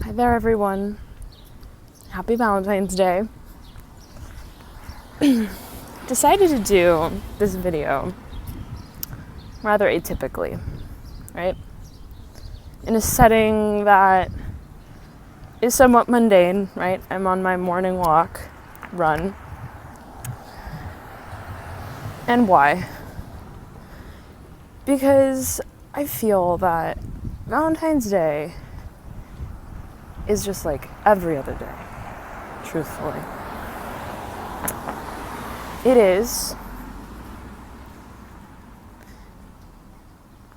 Hi there, everyone. Happy Valentine's Day. Decided to do this video rather atypically, right? In a setting that is somewhat mundane, right? I'm on my morning run. And why? Because I feel that Valentine's Day is just like every other day, truthfully. It is,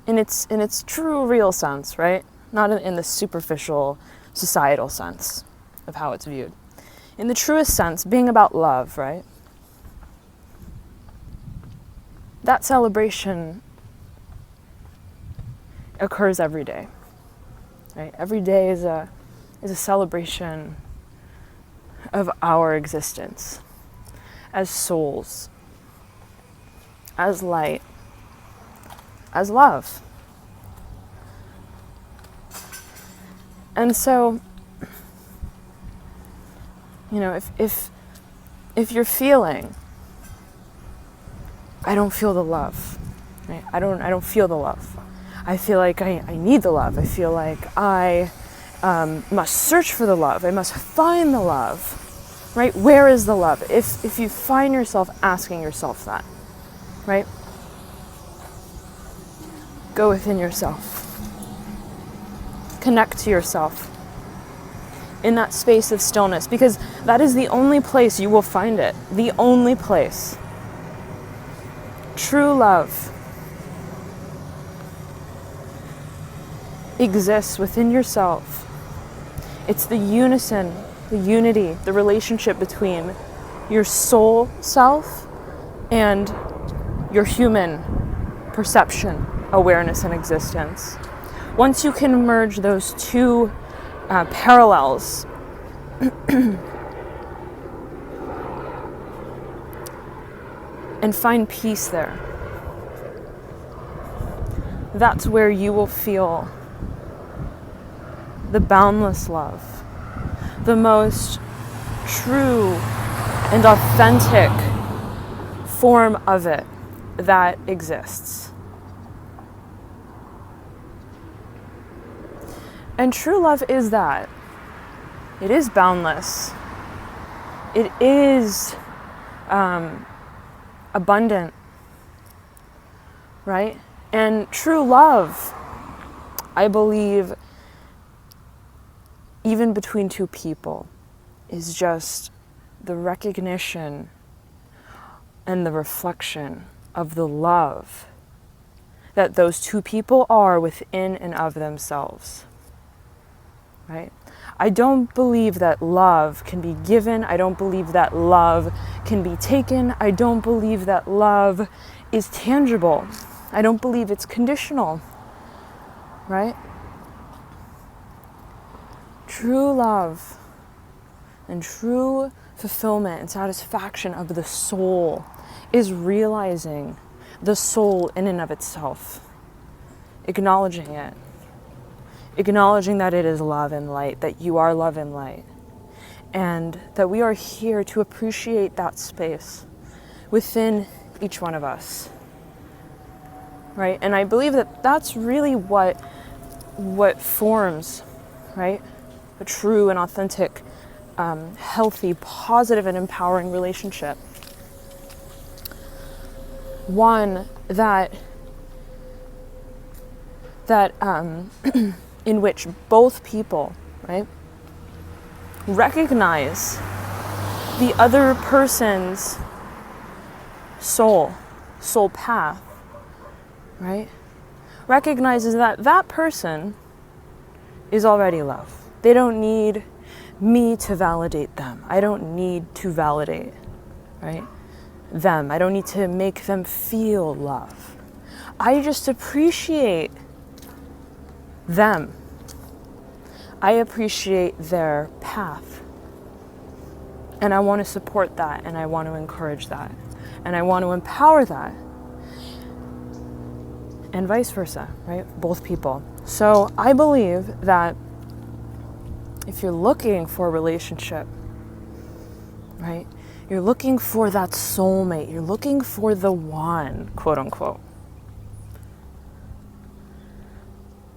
in its true, real sense, right? Not in the superficial, societal sense of how it's viewed. In the truest sense, being about love, right? That celebration occurs every day, right? Every day is a celebration of our existence as souls, as light, as love. And so, you know, if you're feeling, I don't feel the love, right? I don't feel the love. I feel like I need the love. I feel like I must search for the love. I must find the love, right? Where is the love? If you find yourself asking yourself that, right? Go within yourself. Connect to yourself in that space of stillness, because that is the only place you will find it. The only place. True love exists within yourself. It's the unison, the unity, the relationship between your soul self and your human perception, awareness, and existence. Once you can merge those two parallels, and find peace there, that's where you will feel the boundless love, the most true and authentic form of it that exists. And true love is that. It is boundless. It is abundant, right? And true love, I believe, even between two people, is just the recognition and the reflection of the love that those two people are within and of themselves, right? I don't believe that love can be given. I don't believe that love can be taken. I don't believe that love is tangible. I don't believe it's conditional, right? True love and true fulfillment and satisfaction of the soul is realizing the soul in and of itself, acknowledging it, acknowledging that it is love and light, that you are love and light, and that we are here to appreciate that space within each one of us, right? And I believe that that's really what forms, right, a true and authentic, healthy, positive, and empowering relationship. One that in which both people, right, recognize the other person's soul path, right? Recognizes that that person is already love. They don't need me to validate them. I don't need to validate, right, them. I don't need to make them feel love. I just appreciate them. I appreciate their path. And I want to support that, and I want to encourage that, and I want to empower that. And vice versa, right? Both people. So I believe that if you're looking for a relationship, right? You're looking for that soulmate. You're looking for the one, quote unquote.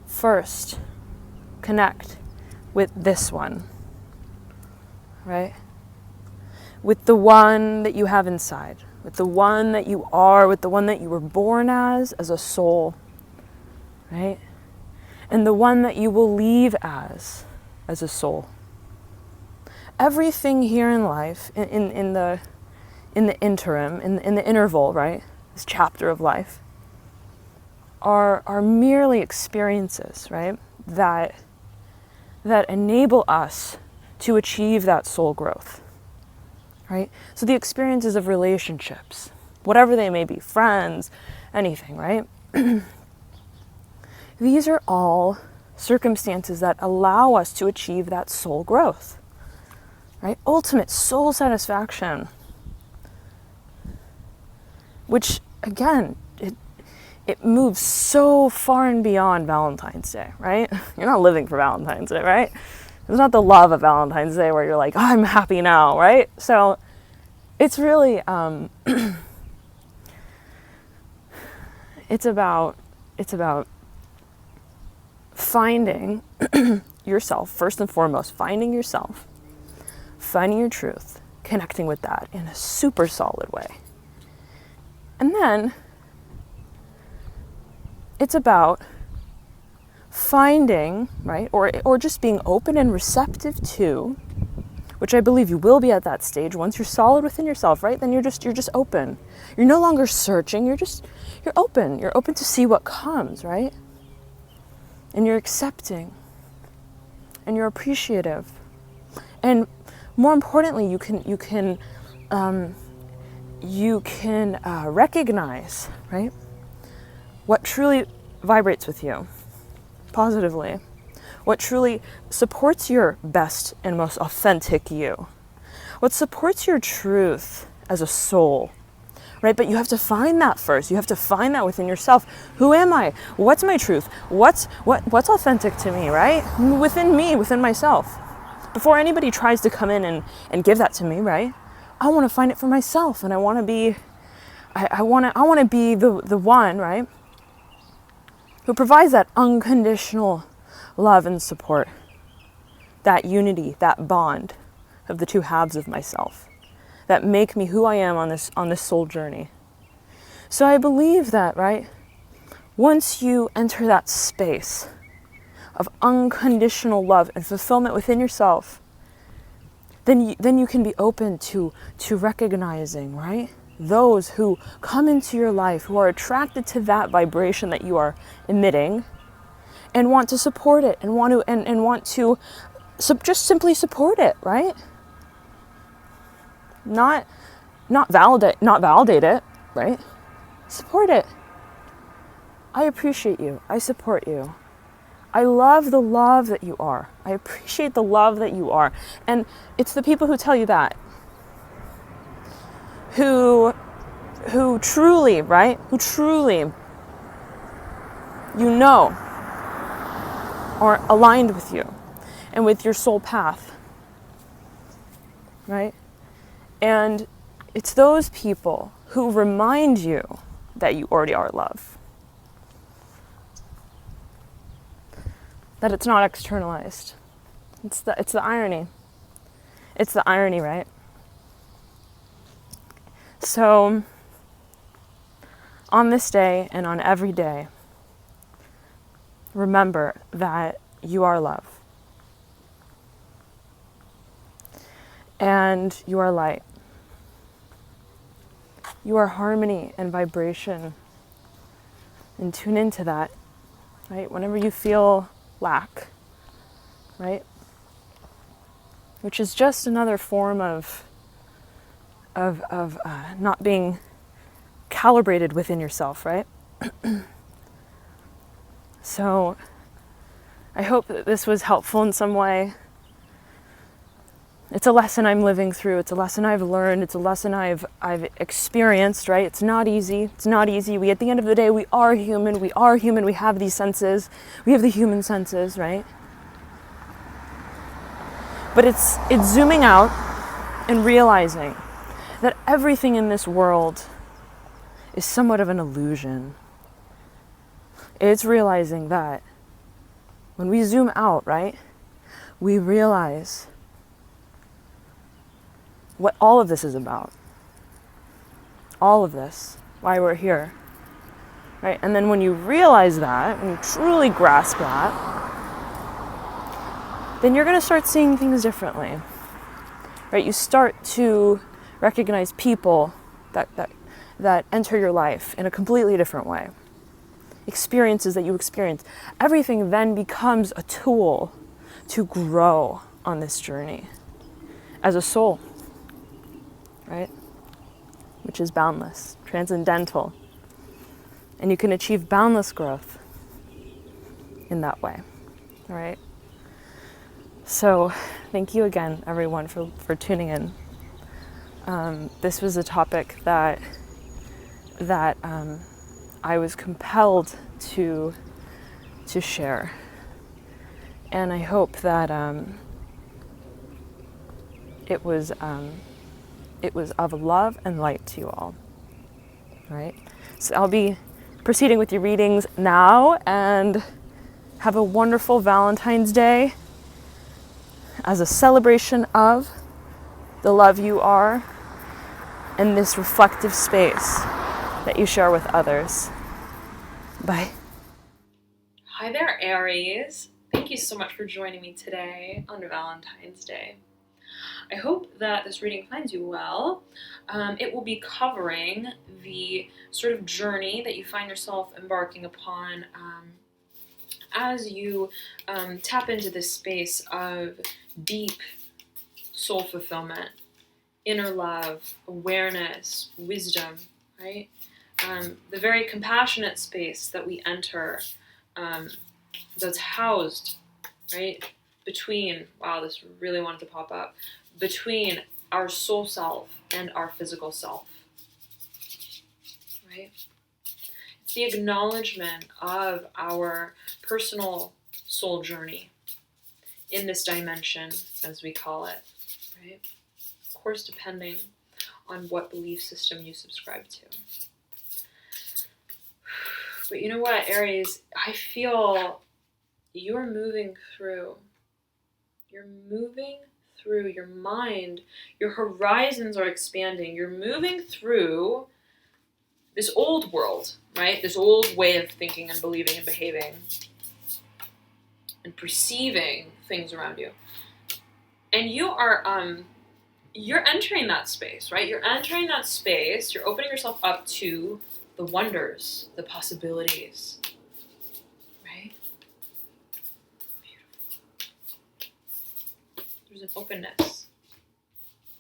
First, connect with this one, right? With the one that you have inside, with the one that you are, with the one that you were born as a soul, right? And the one that you will leave as a soul. Everything here in life, in the interim, in the interval, right? This chapter of life, are merely experiences, right? That enable us to achieve that soul growth, right? So the experiences of relationships, whatever they may be, friends, anything, right? These are all circumstances that allow us to achieve that soul growth, right? Ultimate soul satisfaction, which again, it moves so far and beyond Valentine's Day, right? You're not living for Valentine's Day, right? It's not the love of Valentine's Day where you're like, oh, I'm happy now, right? So it's really, it's about finding yourself, first and foremost, finding yourself, finding your truth, connecting with that in a super solid way. And then it's about finding, right, or just being open and receptive to, which I believe you will be at that stage once you're solid within yourself, right? Then you're just open. You're no longer searching, you're open. You're open to see what comes, right? And you're accepting. And you're appreciative. And more importantly, you can recognize, right, what truly vibrates with you positively, what truly supports your best and most authentic you, what supports your truth as a soul, right? But you have to find that first. You have to find that within yourself. Who am I? What's my truth? What's authentic to me, right? Within me, within myself. Before anybody tries to come in and give that to me, right? I want to find it for myself, and I want to be the one, right, who provides that unconditional love and support, that unity, that bond of the two halves of myself that make me who I am on this soul journey. So I believe that, right, once you enter that space of unconditional love and fulfillment within yourself, then you can be open to recognizing, right, those who come into your life, who are attracted to that vibration that you are emitting, and want to support it, and want to just simply support it, right? Not validate it, right? Support it. I appreciate you. I support you. I love the love that you are. I appreciate the love that you are. And it's the people who tell you that, who truly, right? Who truly, you know, are aligned with you and with your soul path, right? And it's those people who remind you that you already are love. That it's not externalized. It's the irony. It's the irony, right? So, on this day and on every day, remember that you are love. And you are light. You are harmony and vibration. And tune into that, right? Whenever you feel lack, right? Which is just another form of not being calibrated within yourself, right? So I hope that this was helpful in some way. It's a lesson I'm living through. It's a lesson I've learned. It's a lesson I've experienced, right? It's not easy. It's not easy. At the end of the day, we are human. We are human. We have these senses. We have the human senses, right? But it's zooming out and realizing that everything in this world is somewhat of an illusion. It's realizing that when we zoom out, right, we realize what all of this is about. All of this, why we're here, right? And then when you realize that, when you truly grasp that, then you're going to start seeing things differently, right? You start to recognize people that enter your life in a completely different way. Experiences that you experience. Everything then becomes a tool to grow on this journey as a soul, right? Which is boundless, transcendental. And you can achieve boundless growth in that way, all right? So thank you again, everyone, for tuning in. This was a topic that I was compelled to share. And I hope that it was of love and light to you all, right? So I'll be proceeding with your readings now, and have a wonderful Valentine's Day as a celebration of the love you are and this reflective space that you share with others. Bye. Hi there, Aries. Thank you so much for joining me today on Valentine's Day. I hope that this reading finds you well. It will be covering the sort of journey that you find yourself embarking upon as you tap into this space of deep soul fulfillment, inner love, awareness, wisdom, right? The very compassionate space that we enter, that's housed, right, between, wow, this really wanted to pop up, between our soul self and our physical self, right? It's the acknowledgement of our personal soul journey in this dimension, as we call it, right? Of course, depending on what belief system you subscribe to. But you know what, Aries? I feel you're moving through. You're moving through your mind. Your horizons are expanding. You're moving through this old world, right? This old way of thinking and believing and behaving and perceiving things around you. And you are, you're entering that space, right? You're entering that space. You're opening yourself up to the wonders, the possibilities, right? Beautiful. There's an openness.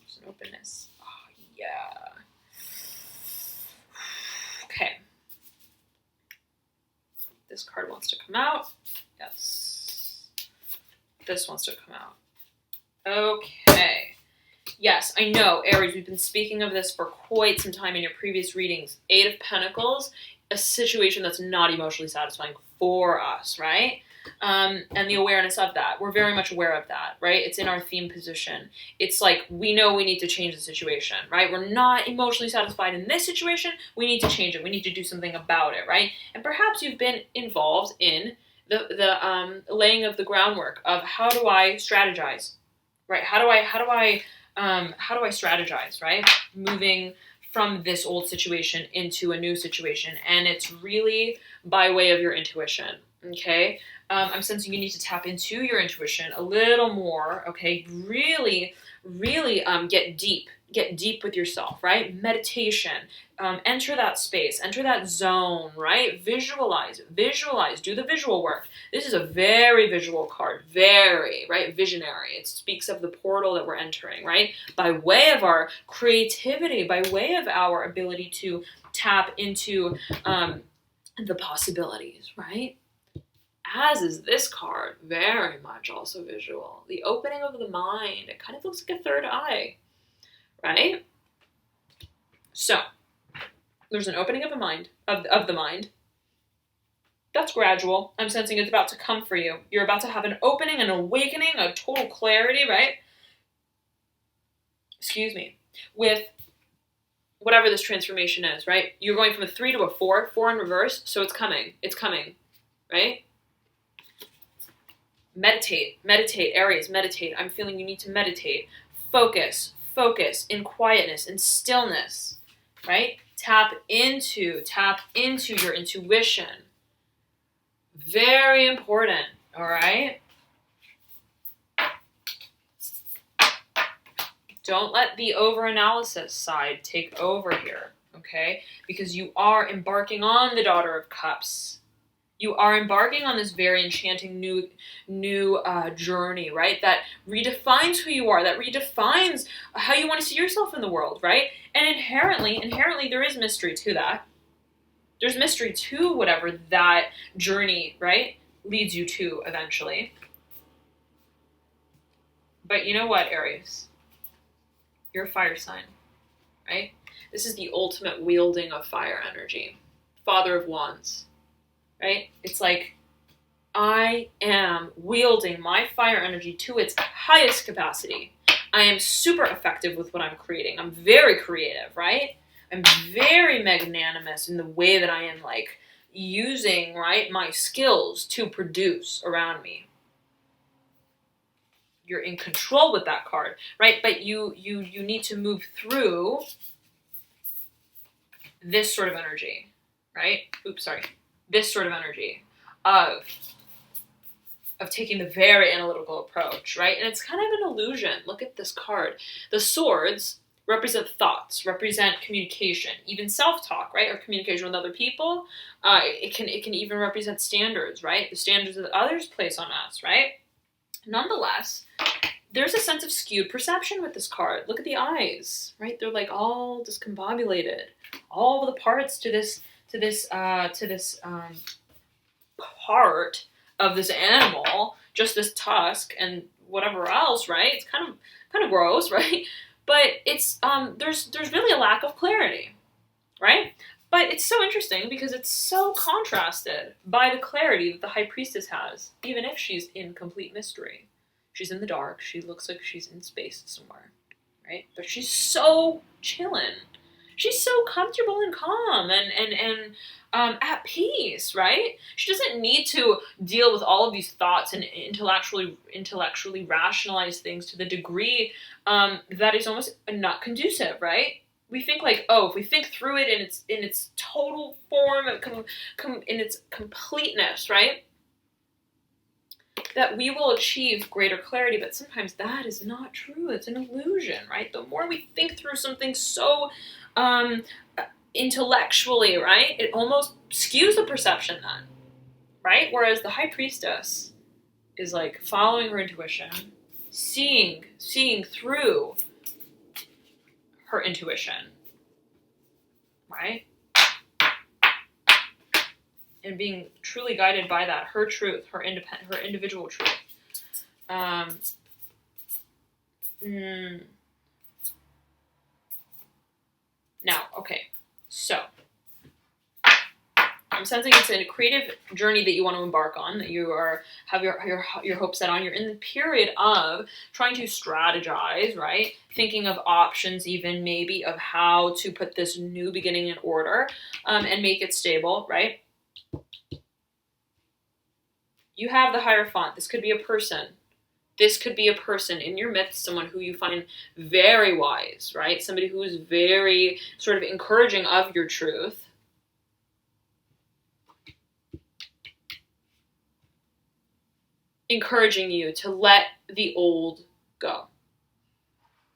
There's an openness. Oh, yeah. Okay. This card wants to come out. Yes. This wants to come out. Okay. Yes, I know, Aries, we've been speaking of this for quite some time in your previous readings. Eight of Pentacles, a situation that's not emotionally satisfying for us, right? And the awareness of that. We're very much aware of that, right? It's in our theme position. It's like, we know we need to change the situation, right? We're not emotionally satisfied in this situation. We need to change it. We need to do something about it, right? And perhaps you've been involved in the laying of the groundwork of, how do I strategize, right? How do I strategize, right? Moving from this old situation into a new situation. And it's really by way of your intuition, okay? I'm sensing you need to tap into your intuition a little more, okay? Really, really get deep with yourself, right? Meditation, enter that space, enter that zone, right? Visualize, do the visual work. This is a very visual card, very, right? Visionary. It speaks of the portal that we're entering, right? By way of our creativity, by way of our ability to tap into the possibilities, right? As is this card, very much also visual. The opening of the mind. It kind of looks like a third eye, right? So, there's an opening of the mind, of the mind. That's gradual. I'm sensing it's about to come for you. You're about to have an opening, an awakening, a total clarity, right? excuse me, with whatever this transformation is, right? You're going from a 3 to a 4, 4 in reverse, so it's coming, right? Meditate, Aries, meditate. I'm feeling you need to meditate. Focus in quietness, in stillness, right? Tap into your intuition. Very important, all right? Don't let the overanalysis side take over here, okay? Because you are embarking on the Daughter of Cups. You are embarking on this very enchanting new journey, right? That redefines who you are, that redefines how you want to see yourself in the world, right? And inherently, there is mystery to that. There's mystery to whatever that journey, right, leads you to eventually. But you know what, Aries? You're a fire sign, right? This is the ultimate wielding of fire energy. Father of Wands, right? It's like, I am wielding my fire energy to its highest capacity. I am super effective with what I'm creating. I'm very creative, right? I'm very magnanimous in the way that I am like using, right, my skills to produce around me. You're in control with that card, right? But you need to move through this sort of energy, right? This sort of energy of taking the very analytical approach, right? And it's kind of an illusion. Look at this card. The swords represent thoughts, represent communication, even self-talk, right? Or communication with other people. It can even represent standards, right? The standards that others place on us, right? Nonetheless, there's a sense of skewed perception with this card. Look at the eyes, right? They're like all discombobulated. All the parts to this part of this animal, just this tusk and whatever else, right? It's kind of gross, right? But it's there's really a lack of clarity, right? But it's so interesting because it's so contrasted by the clarity that the High Priestess has, even if she's in complete mystery. She's in the dark. She looks like she's in space somewhere, right? But she's so chillin'. She's so comfortable and calm and at peace, right? She doesn't need to deal with all of these thoughts and intellectually rationalize things to the degree that is almost not conducive, right? We think like, oh, if we think through it in its total form, in its completeness, right? That we will achieve greater clarity, but sometimes that is not true. It's an illusion, right? The more we think through something so intellectually, right, it almost skews the perception then, right? Whereas the High Priestess is like following her intuition, seeing through her intuition, right? And being truly guided by that, her truth, her individual truth. Now, okay, so I'm sensing it's a creative journey that you want to embark on, that you have your hopes set on. You're in the period of trying to strategize, right? Thinking of options, even maybe of how to put this new beginning in order and make it stable, right? You have the Hierophant. This could be a person. This could be a person in your midst, someone who you find very wise, right? Somebody who is very sort of encouraging of your truth. Encouraging you to let the old go,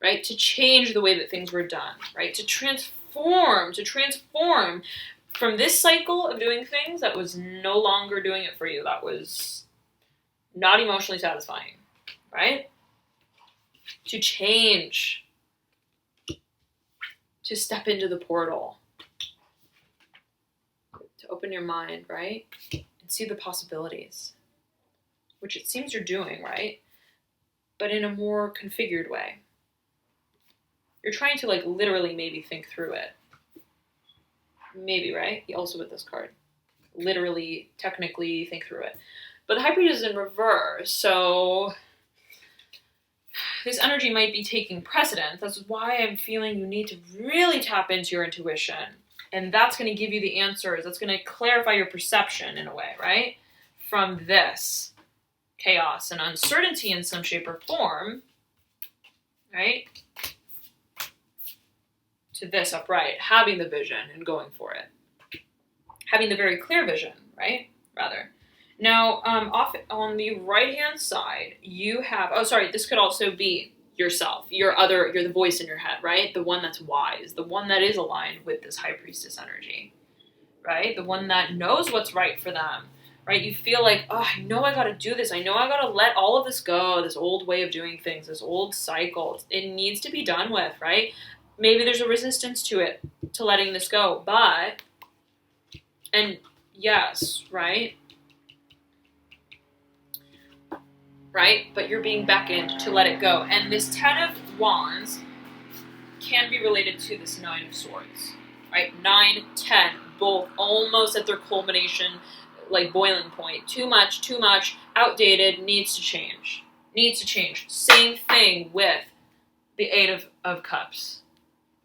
right? To change the way that things were done, right? To transform from this cycle of doing things that was no longer doing it for you, that was not emotionally satisfying, right? To change, to step into the portal, to open your mind, right? And see the possibilities, which it seems you're doing, right? But in a more configured way. You're trying to like literally maybe think through it. Maybe, right? Also with this card. Literally, technically think through it. But the High Priestess is in reverse, so this energy might be taking precedence. That's why I'm feeling you need to really tap into your intuition. And that's going to give you the answers. That's going to clarify your perception in a way, right? From this chaos and uncertainty in some shape or form, right? To this upright, having the vision and going for it. Having the very clear vision, right? Rather. Now, off on the right-hand side, you have, this could also be yourself. You're the voice in your head, right? The one that's wise, the one that is aligned with this high priestess energy, right? The one that knows what's right for them, right? You feel like, oh, I know I got to do this. I know I got to let all of this go, this old way of doing things, this old cycle. It needs to be done with, right? Maybe there's a resistance to it, to letting this go, and yes, right? Right? But you're being beckoned to let it go. And this 10 of Wands can be related to this 9 of Swords, right? 9, 10, both almost at their culmination, like boiling point. Too much, outdated, needs to change. Same thing with the 8 of Cups,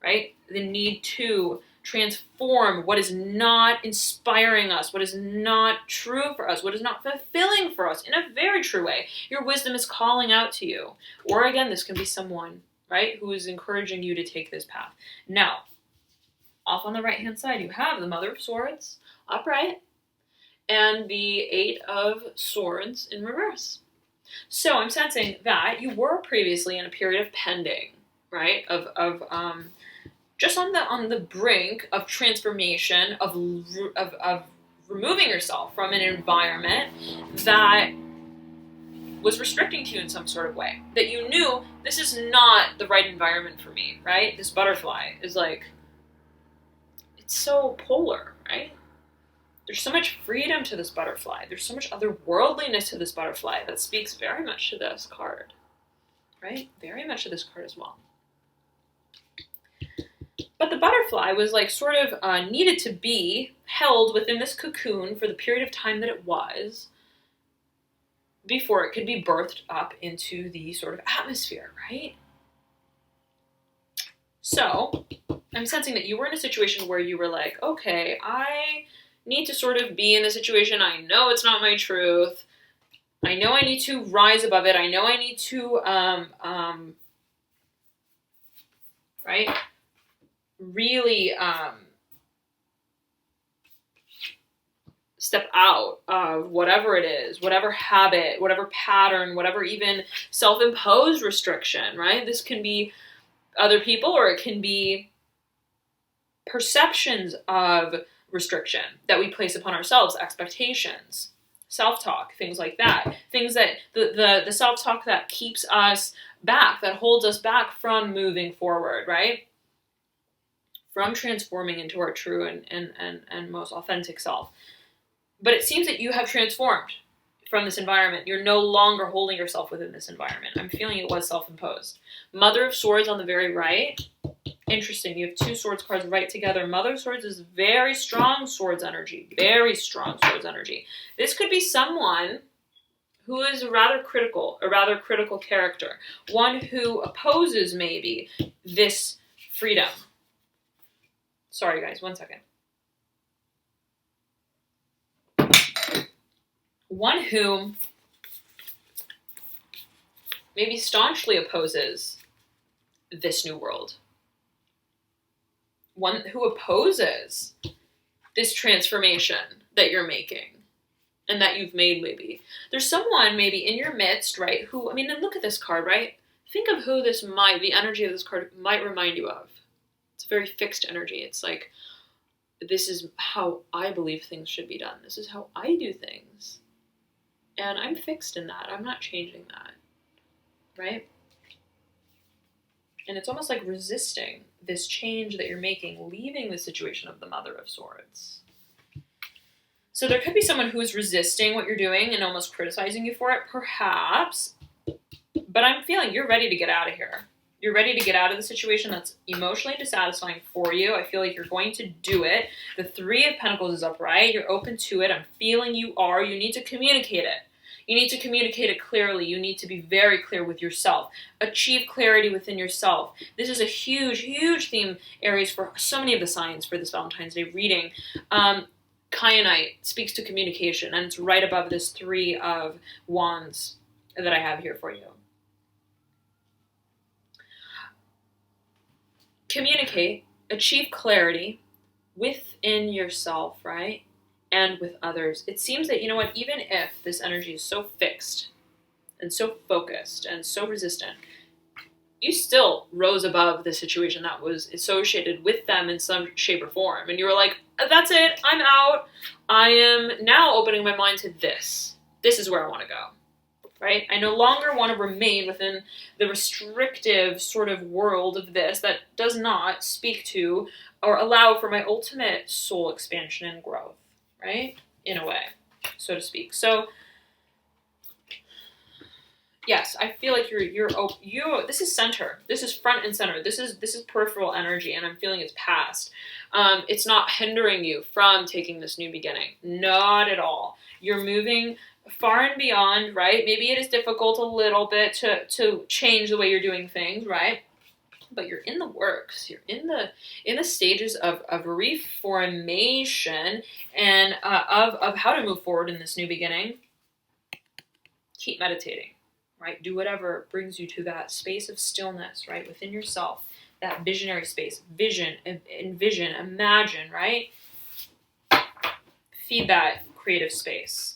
right? The need to transform what is not inspiring us, what is not true for us, what is not fulfilling for us in a very true way. Your wisdom is calling out to you. Or again, this can be someone, right, who is encouraging you to take this path. Now, off on the right-hand side, you have the Mother of Swords upright and the 8 of Swords in reverse. So I'm sensing that you were previously in a period of pending, right, just on the brink of transformation, of removing yourself from an environment that was restricting to you in some sort of way. That you knew, this is not the right environment for me, right? This butterfly is like, it's so polar, right? There's so much freedom to this butterfly. There's so much otherworldliness to this butterfly that speaks very much to this card, right? Very much to this card as well. But the butterfly was like sort of needed to be held within this cocoon for the period of time that it was before it could be birthed up into the sort of atmosphere, right? So I'm sensing that you were in a situation where you were like, okay, I need to sort of be in the situation. I know it's not my truth. I know I need to rise above it. I know I need to, right? Really step out of whatever it is, whatever habit, whatever pattern, whatever even self-imposed restriction, right? This can be other people, or it can be perceptions of restriction that we place upon ourselves, expectations, self-talk, things like that. Things that, the self-talk that keeps us back, that holds us back from moving forward, right? From transforming into our true and most authentic self. But it seems that you have transformed from this environment. You're no longer holding yourself within this environment. I'm feeling it was self-imposed. Mother of Swords on the very right. Interesting. You have 2 Swords cards right together. Mother of Swords is very strong Swords energy. Very strong Swords energy. This could be someone who is a rather critical character. One who opposes maybe this freedom. Sorry, guys, 1 second. One who maybe staunchly opposes this new world. One who opposes this transformation that you're making and that you've made maybe. There's someone maybe in your midst, right, who, I mean, and look at this card, right? Think of who the energy of this card might remind you of. It's a very fixed energy. It's like, this is how I believe things should be done. This is how I do things. And I'm fixed in that. I'm not changing that. Right? And it's almost like resisting this change that you're making, leaving the situation of the Mother of Swords. So there could be someone who is resisting what you're doing and almost criticizing you for it, perhaps. But I'm feeling you're ready to get out of here. You're ready to get out of the situation that's emotionally dissatisfying for you. I feel like you're going to do it. The 3 of Pentacles is upright. You're open to it. I'm feeling you are. You need to communicate it. You need to communicate it clearly. You need to be very clear with yourself. Achieve clarity within yourself. This is a huge, huge theme, Aries, for so many of the signs for this Valentine's Day reading. Kyanite speaks to communication, and it's right above this 3 of Wands that I have here for you. Communicate, achieve clarity within yourself, right? And with others. It seems that, you know what, even if this energy is so fixed and so focused and so resistant, you still rose above the situation that was associated with them in some shape or form. And you were like, that's it, I'm out. I am now opening my mind to this. This is where I want to go, right? I no longer want to remain within the restrictive sort of world of this that does not speak to or allow for my ultimate soul expansion and growth, right? In a way, so to speak. So, yes, I feel like this is center. This is front and center. This is peripheral energy, and I'm feeling it's past. It's not hindering you from taking this new beginning. Not at all. You're moving far and beyond, right? Maybe it is difficult a little bit to change the way you're doing things, right? But you're in the works. You're in the stages of reformation and of how to move forward in this new beginning. Keep meditating. Right? Do whatever brings you to that space of stillness, right? Within yourself, that visionary space, envision, imagine, right? Feed that creative space.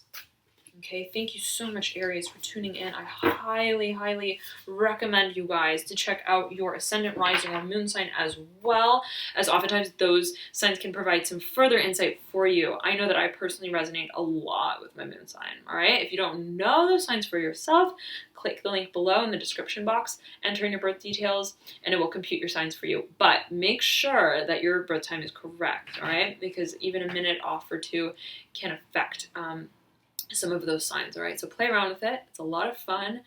Okay, thank you so much, Aries, for tuning in. I highly, highly recommend you guys to check out your ascendant, rising, or moon sign as well, as oftentimes those signs can provide some further insight for you. I know that I personally resonate a lot with my moon sign, all right? If you don't know those signs for yourself, click the link below in the description box, enter in your birth details, and it will compute your signs for you. But make sure that your birth time is correct, all right? Because even a minute off or two can affect some of those signs, all right? So play around with it. It's a lot of fun.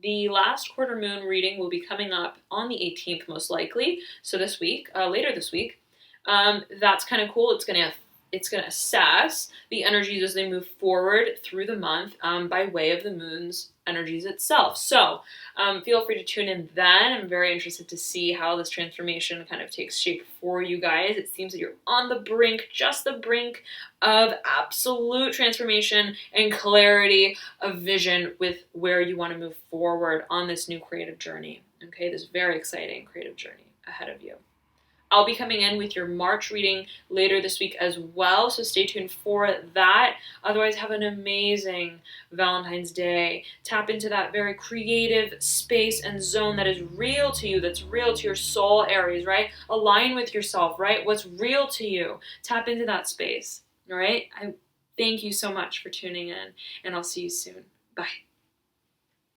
The last quarter moon reading will be coming up on the 18th, most likely. So this week, later this week. That's kind of cool. It's gonna assess the energies as they move forward through the month by way of the moon's energies itself. So feel free to tune in then. I'm very interested to see how this transformation kind of takes shape for you guys. It seems that you're on the brink, just the brink of absolute transformation and clarity of vision with where you want to move forward on this new creative journey. Okay, this very exciting creative journey ahead of you. I'll be coming in with your March reading later this week as well, so stay tuned for that. Otherwise, have an amazing Valentine's Day. Tap into that very creative space and zone that is real to you, that's real to your soul, Aries, right? Align with yourself, right? What's real to you. Tap into that space, all right? I thank you so much for tuning in, and I'll see you soon. Bye.